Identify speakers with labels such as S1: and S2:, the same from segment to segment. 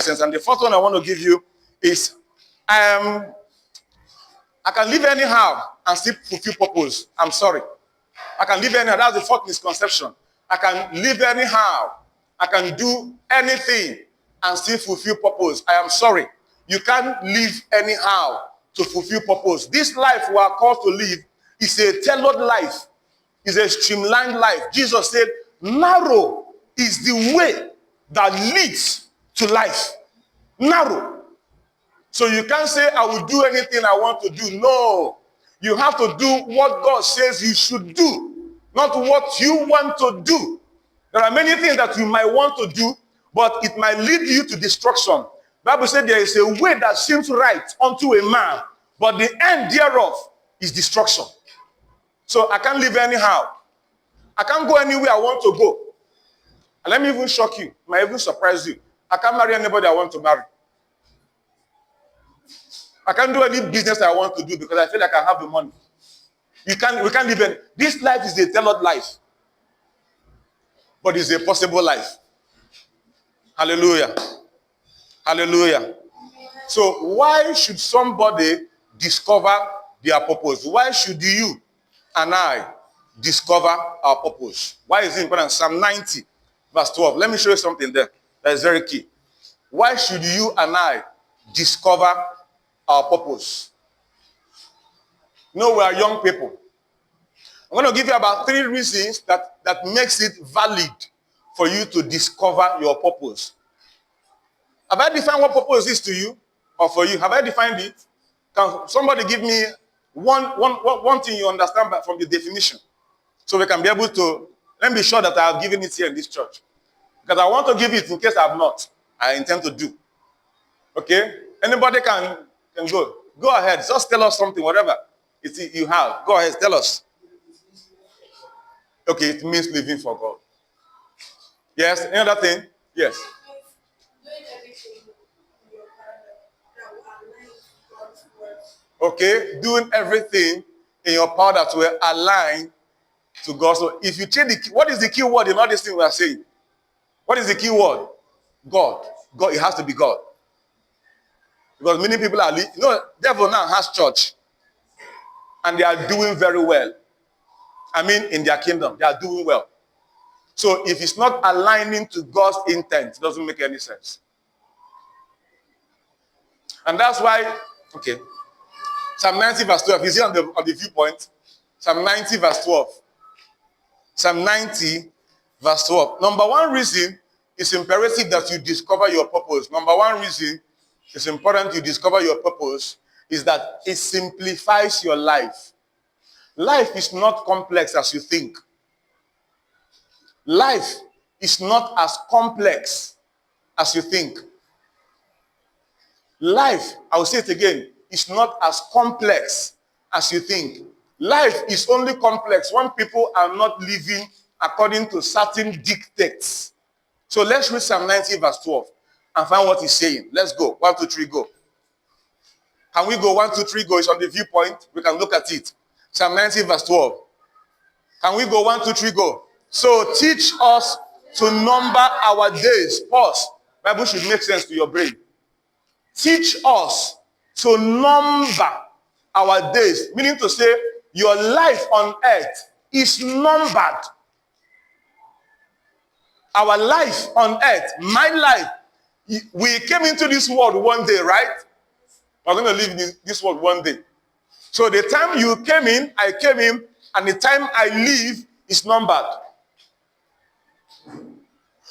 S1: sense. And the first one I want to give you is I can live anyhow and still fulfill purpose. I'm sorry. I can live anyhow. That's the fourth misconception. I can live anyhow. I can do anything and still fulfill purpose. I am sorry. You can't live anyhow to fulfill purpose. This life we are called to live is a tailored life. It's a streamlined life. Jesus said, narrow is the way that leads to life. Narrow. So you can't say, I will do anything I want to do. No. You have to do what God says you should do, not what you want to do. There are many things that you might want to do, but it might lead you to destruction. The Bible said there is a way that seems right unto a man, but the end thereof is destruction. So I can't live anyhow. I can't go anywhere I want to go. And let me even shock you. It might even surprise you. I can't marry anybody I want to marry. I can't do any business I want to do because I feel like I have the money. We can't live in. This life is a tailored life. But it's a possible life. Hallelujah. Hallelujah. So why should somebody discover their purpose? Why should you and I discover our purpose? Why is it important? Psalm 90, verse 12. Let me show you something there that is very key. Why should you and I discover our purpose? No, we are young people. I'm going to give you about 3 reasons that makes it valid for you to discover your purpose. Have I defined what purpose is to you or for you? Have I defined it? Can somebody give me one thing you understand from the definition so we can be able to, let me be sure that I have given it here in this church. Because I want to give it in case I have not. I intend to do. Okay? Anybody can go. Go ahead. Just tell us something, whatever you have. Go ahead. Tell us. Okay, it means living for God. Yes, any other thing? Yes. Okay, doing everything in your power that will align to God. So if you change what is the key word in all these things we are saying? What is the key word? God. God, it has to be God. Because many people are, devil now has church. And they are doing very well. I mean, in their kingdom, they are doing well. So if it's not aligning to God's intent, it doesn't make any sense. And that's why, okay, Psalm 90 verse 12, you see on the viewpoint, Psalm 90 verse 12. Psalm 90 verse 12. Number one reason it's imperative that you discover your purpose. Number one reason it's important you discover your purpose is that it simplifies your life. Life is not complex as you think. Life is not as complex as you think. Life, I will say it again, is not as complex as you think. Life is only complex when people are not living according to certain dictates. So let's read Psalm 90 verse 12 and find what he's saying. Let's go. 1, 2, 3, go. Can we go? 1, 2, 3, go. It's on the viewpoint. We can look at it. Psalm 90 verse 12. Can we go? 1, 2, 3, go. So teach us to number our days. Pause. Bible should make sense to your brain. Teach us to number our days. Meaning to say, your life on earth is numbered. Our life on earth, my life, we came into this world one day, right? We're going to live in this world one day. So the time you came in, I came in, and the time I leave is numbered.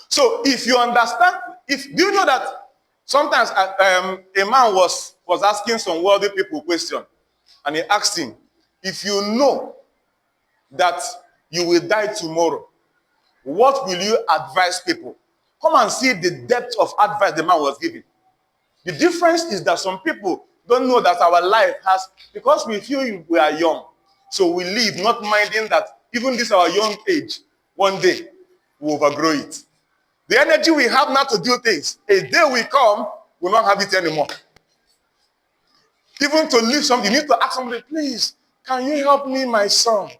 S1: So if you understand, do you know that sometimes a man was asking some worldly people a question, and he asked him, if you know that you will die tomorrow, what will you advise people? Come and see the depth of advice the man was giving. The difference is that some people don't know that our life has, because we feel we are young, so we live not minding that even this our young age, one day we overgrow it. The energy we have now to do things, a day will come, we'll not have it anymore. Even to leave something, you need to ask somebody, please, can you help me, my son?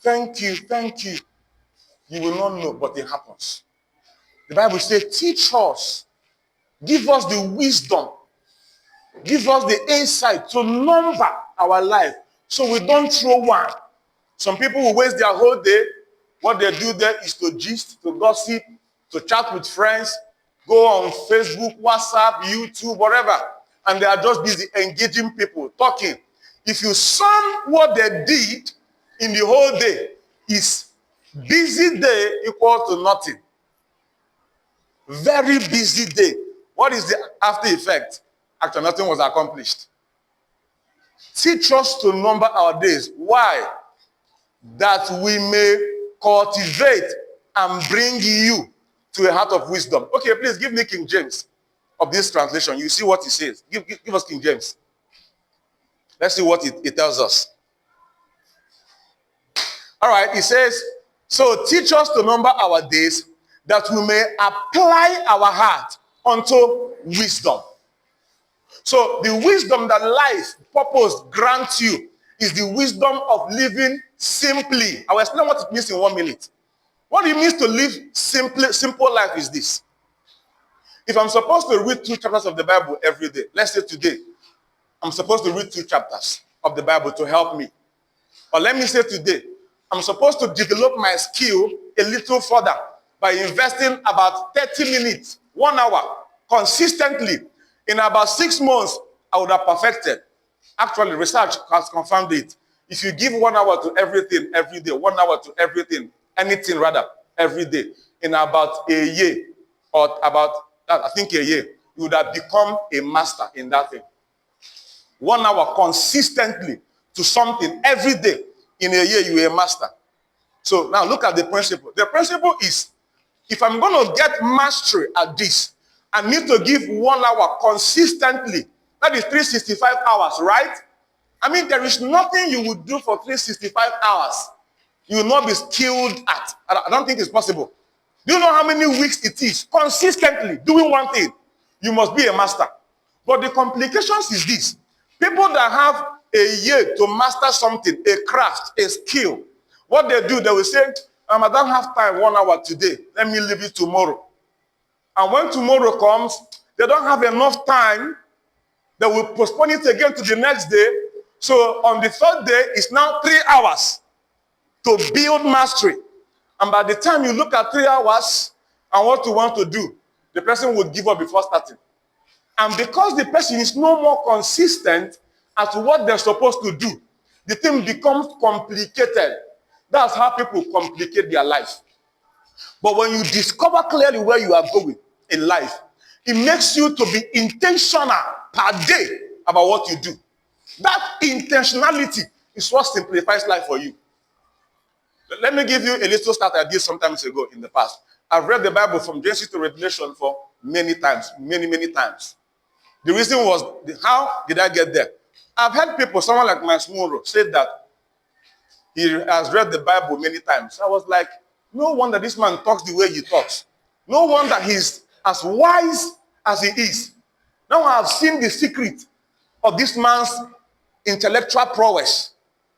S1: Thank you, thank you. You will not know, but it happens. The Bible says, teach us Give us the wisdom. Give us the insight to number our life so we don't throw one. Some people will waste their whole day. What they do there is to gist, to gossip, to chat with friends, go on Facebook, WhatsApp, YouTube, whatever. And they are just busy engaging people, talking. If you sum what they did in the whole day, is busy day equal to nothing. Very busy day. What is the after effect? Actually, nothing was accomplished. Teach us to number our days. Why? That we may cultivate and bring you to a heart of wisdom. Okay, please give me King James of this translation. You see what he says. Give us King James. Let's see what it tells us. All right, it says, so teach us to number our days that we may apply our heart unto wisdom. So the wisdom that life, purpose grants you is the wisdom of living simply. I will explain what it means in 1 minute. What it means to live simple life is this. If I'm supposed to read 2 chapters of the Bible every day, let's say today, I'm supposed to read 2 chapters of the Bible to help me. Or let me say today, I'm supposed to develop my skill a little further by investing about 30 minutes, 1 hour, consistently. In about 6 months, I would have perfected. Actually, research has confirmed it. If you give 1 hour to everything every day, 1 hour to everything, anything rather, every day, in about a year, or about, I think a year, you would have become a master in that thing. 1 hour consistently to something every day, in a year, you are a master. So now look at the principle. The principle is, if I'm going to get mastery at this, I need to give 1 hour consistently. That is 365 hours, right? I mean, there is nothing you would do for 365 hours you will not be skilled at. I don't think it's possible. Do you know how many weeks it is? Consistently doing one thing. You must be a master. But the complications is this. People that have a year to master something, a craft, a skill, what they do, they will say, I don't have time 1 hour today. Let me leave it tomorrow. And when tomorrow comes, they don't have enough time. They will postpone it again to the next day. So on the third day, it's now 3 hours to build mastery. And by the time you look at 3 hours and what you want to do, the person would give up before starting. And because the person is no more consistent as to what they're supposed to do, the thing becomes complicated. That's how people complicate their life. But when you discover clearly where you are going in life, it makes you to be intentional per day about what you do. That intentionality is what simplifies life for you. Let me give you a little start I did some time ago in the past. I've read the Bible from Genesis to Revelation for many times, many times. The reason was, how did I get there? I've heard people, someone like Miles Monroe, say that he has read the Bible many times. I was like, no wonder this man talks the way he talks. No wonder he's as wise as he is. Now I have seen the secret of this man's intellectual prowess.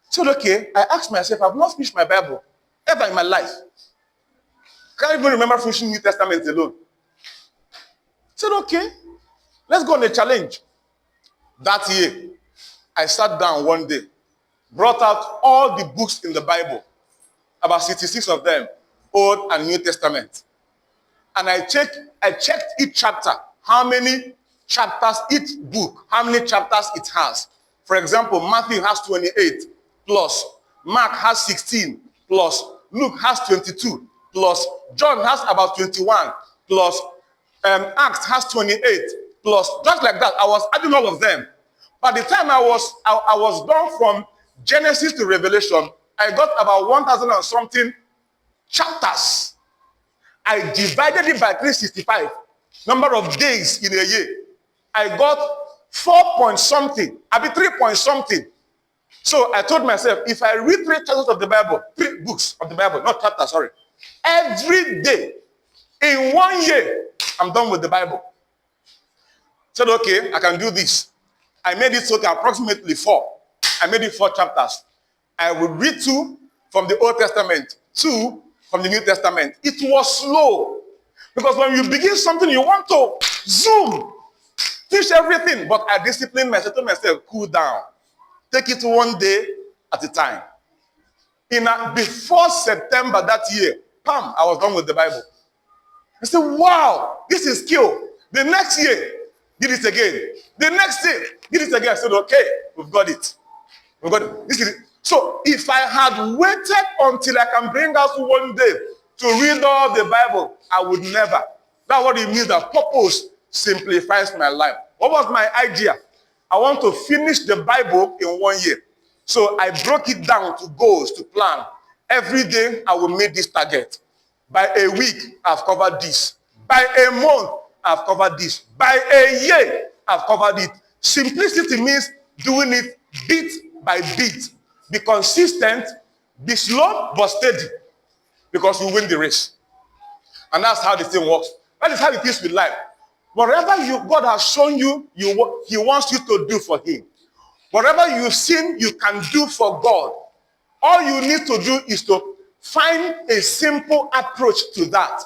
S1: So, okay, I asked myself, I've not finished my Bible ever in my life. Can't even remember finishing New Testament alone. Said, okay, let's go on a challenge. That year, I sat down one day, brought out all the books in the Bible, about 66 of them, Old and New Testament. And I checked each chapter, how many chapters each book, how many chapters it has. For example, Matthew has 28 plus, Mark has 16 plus, Luke has 22 plus, John has about 21 plus, Acts has 28 plus, just like that. I was adding all of them. By the time I was done from Genesis to Revelation, I got about 1,000 and something chapters. I divided it by 365, number of days in a year. I got 4 point something, I mean 3 point something. So I told myself, if I read 3 chapters of the Bible, 3 books of the Bible, not chapters, sorry, every day, in 1 year, I'm done with the Bible. Said, okay, I can do this. I made it so approximately 4. I made it 4 chapters. I would read 2 from the Old Testament, 2 from the New Testament. It was slow. Because when you begin something, you want to Zoom. Teach everything. But I discipline myself, told myself, cool down. Take it one day at a time. Before September that year, bam, I was done with the Bible. I said, wow, this is skill. The next year, did it again. The next year, did it again. I said, okay, we've got it. We've got it. This is it. So if I had waited until I can bring out one day to read all the Bible, I would never. That's what it means that purpose simplifies my life. What was my idea? I want to finish the Bible in 1 year. So I broke it down to goals, to plan. Every day I will meet this target. By a week, I've covered this. By a month, I've covered this. By a year, I've covered it. Simplicity means doing it bit by bit. Be consistent, be slow but steady, because you win the race. And that's how the thing works. That is how it is with life. Whatever God has shown you, He wants you to do for Him. Whatever you've seen you can do for God, all you need to do is to find a simple approach to that.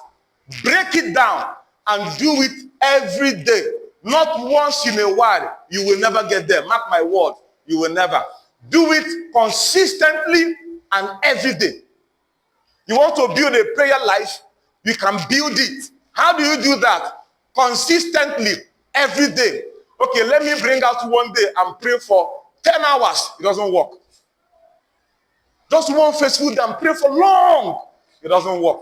S1: Break it down and do it every day. Not once in a while. You will never get there. Mark my word, you will never. Do it consistently and every day. You want to build a prayer life, you can build it. How do you do that? Consistently, every day. Okay, let me bring out one day and pray for 10 hours. It doesn't work. Just one faithful day and pray for long. It doesn't work.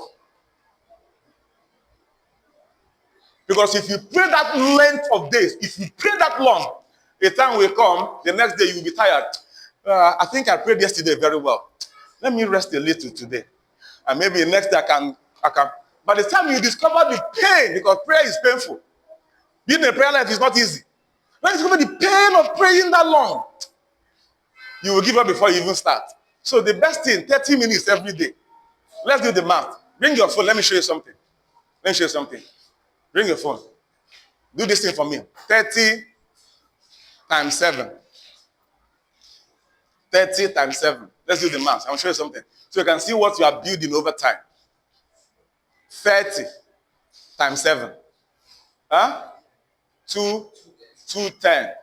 S1: Because if you pray that length of days, if you pray that long, a time will come, the next day you will be tired. I think I prayed yesterday very well. Let me rest a little today. And maybe next day I can. By the time you discover the pain, because prayer is painful. Being a prayer life is not easy. When you discover the pain of praying that long, you will give up before you even start. So the best thing, 30 minutes every day. Let's do the math. Bring your phone. Let me show you something. Let me show you something. Bring your phone. Do this thing for me. 30 times 7. 30 times 7. Let's do the math. I'll show you something. So you can see what you are building over time. 30 times 7. Huh? 210.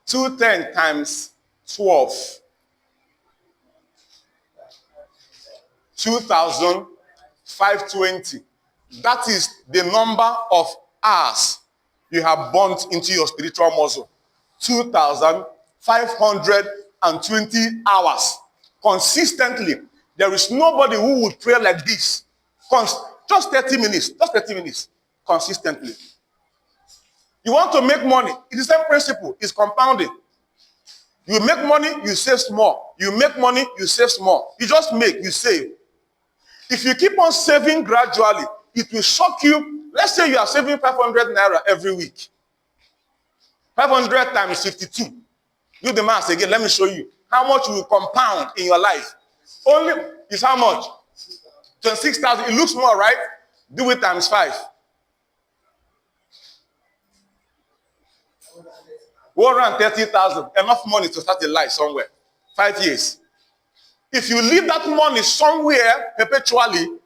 S1: 210 times 12. 2,520. That is the number of hours you have burnt into your spiritual muscle. 2,520 hours. Consistently. There is nobody who would pray like this. Just 30 minutes. Just 30 minutes. Consistently. You want to make money. It's the same principle. It's compounding. You make money, you save small. You make money, you save small. You just make, you save. If you keep on saving gradually, it will shock you. Let's say you are saving 500 naira every week. 500 times 52. Do the math again. Let me show you how much you will compound in your life. Only is how much? 26,000. It looks more, right? Do it times 5. 130,000. Enough money to start a life somewhere. 5 years. If you leave that money somewhere perpetually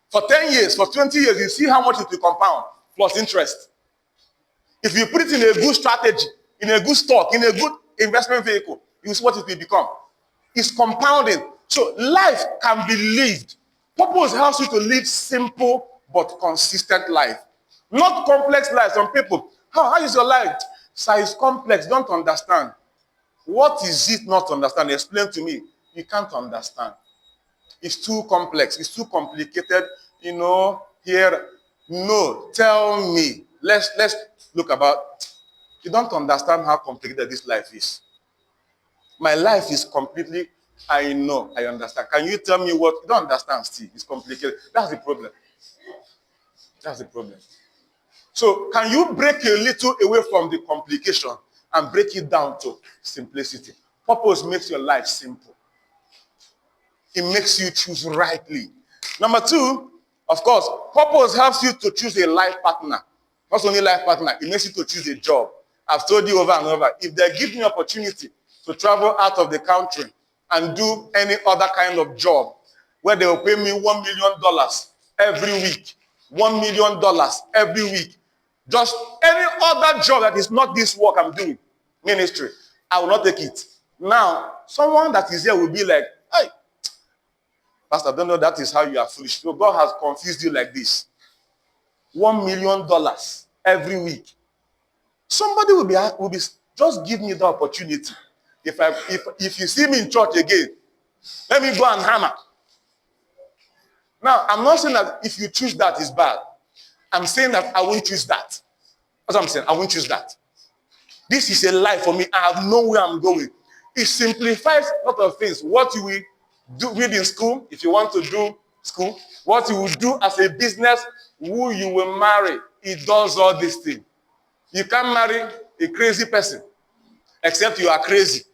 S1: for 10 years, for 20 years, you see how much it will compound plus interest. If you put it in a good strategy, in a good stock, in a good investment vehicle, you see what it will become. It's compounding. So life can be lived. Purpose helps you to live simple but consistent life. Not complex life. Some people, how is your life? Size complex, don't understand. What is it not to understand? Explain to me. You can't understand. It's too complex. It's too complicated. You know, here. No, tell me. Let's look about. You don't understand how complicated this life is. My life is completely, I know, I understand. Can you tell me what? You don't understand still. It's complicated. That's the problem. That's the problem. So can you break a little away from the complication and break it down to simplicity? Purpose makes your life simple. It makes you choose rightly. Number 2, of course, purpose helps you to choose a life partner. Not only life partner, it makes you to choose a job. I've told you over and over, if they give me opportunity to travel out of the country and do any other kind of job where they will pay me $1 million every week, $1 million every week, Just any other job that is not this work I'm doing, ministry, I will not take it. Now, someone that is here will be like, hey, Pastor, I don't know that is how you are foolish. So God has confused you like this. $1 million every week. Somebody will be just give me the opportunity. If you see me in church again, let me go and hammer. Now, I'm not saying that if you choose that is bad. I'm saying that I won't choose that. That's what I'm saying. I won't choose that. This is a life for me. I have no where I'm going. It simplifies a lot of things. What you will do read in school, if you want to do school, what you will do as a business, who you will marry. It does all these things. You can't marry a crazy person except you are crazy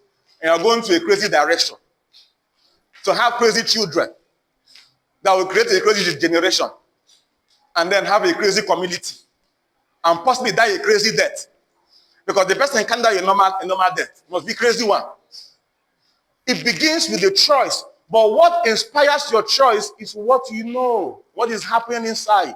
S1: and you're going to a crazy direction. To have crazy children that will create a crazy generation and then have a crazy community and possibly die a crazy death. Because the person can't die a normal death. It must be a crazy one. It begins with a choice. But what inspires your choice is what you know, what is happening inside.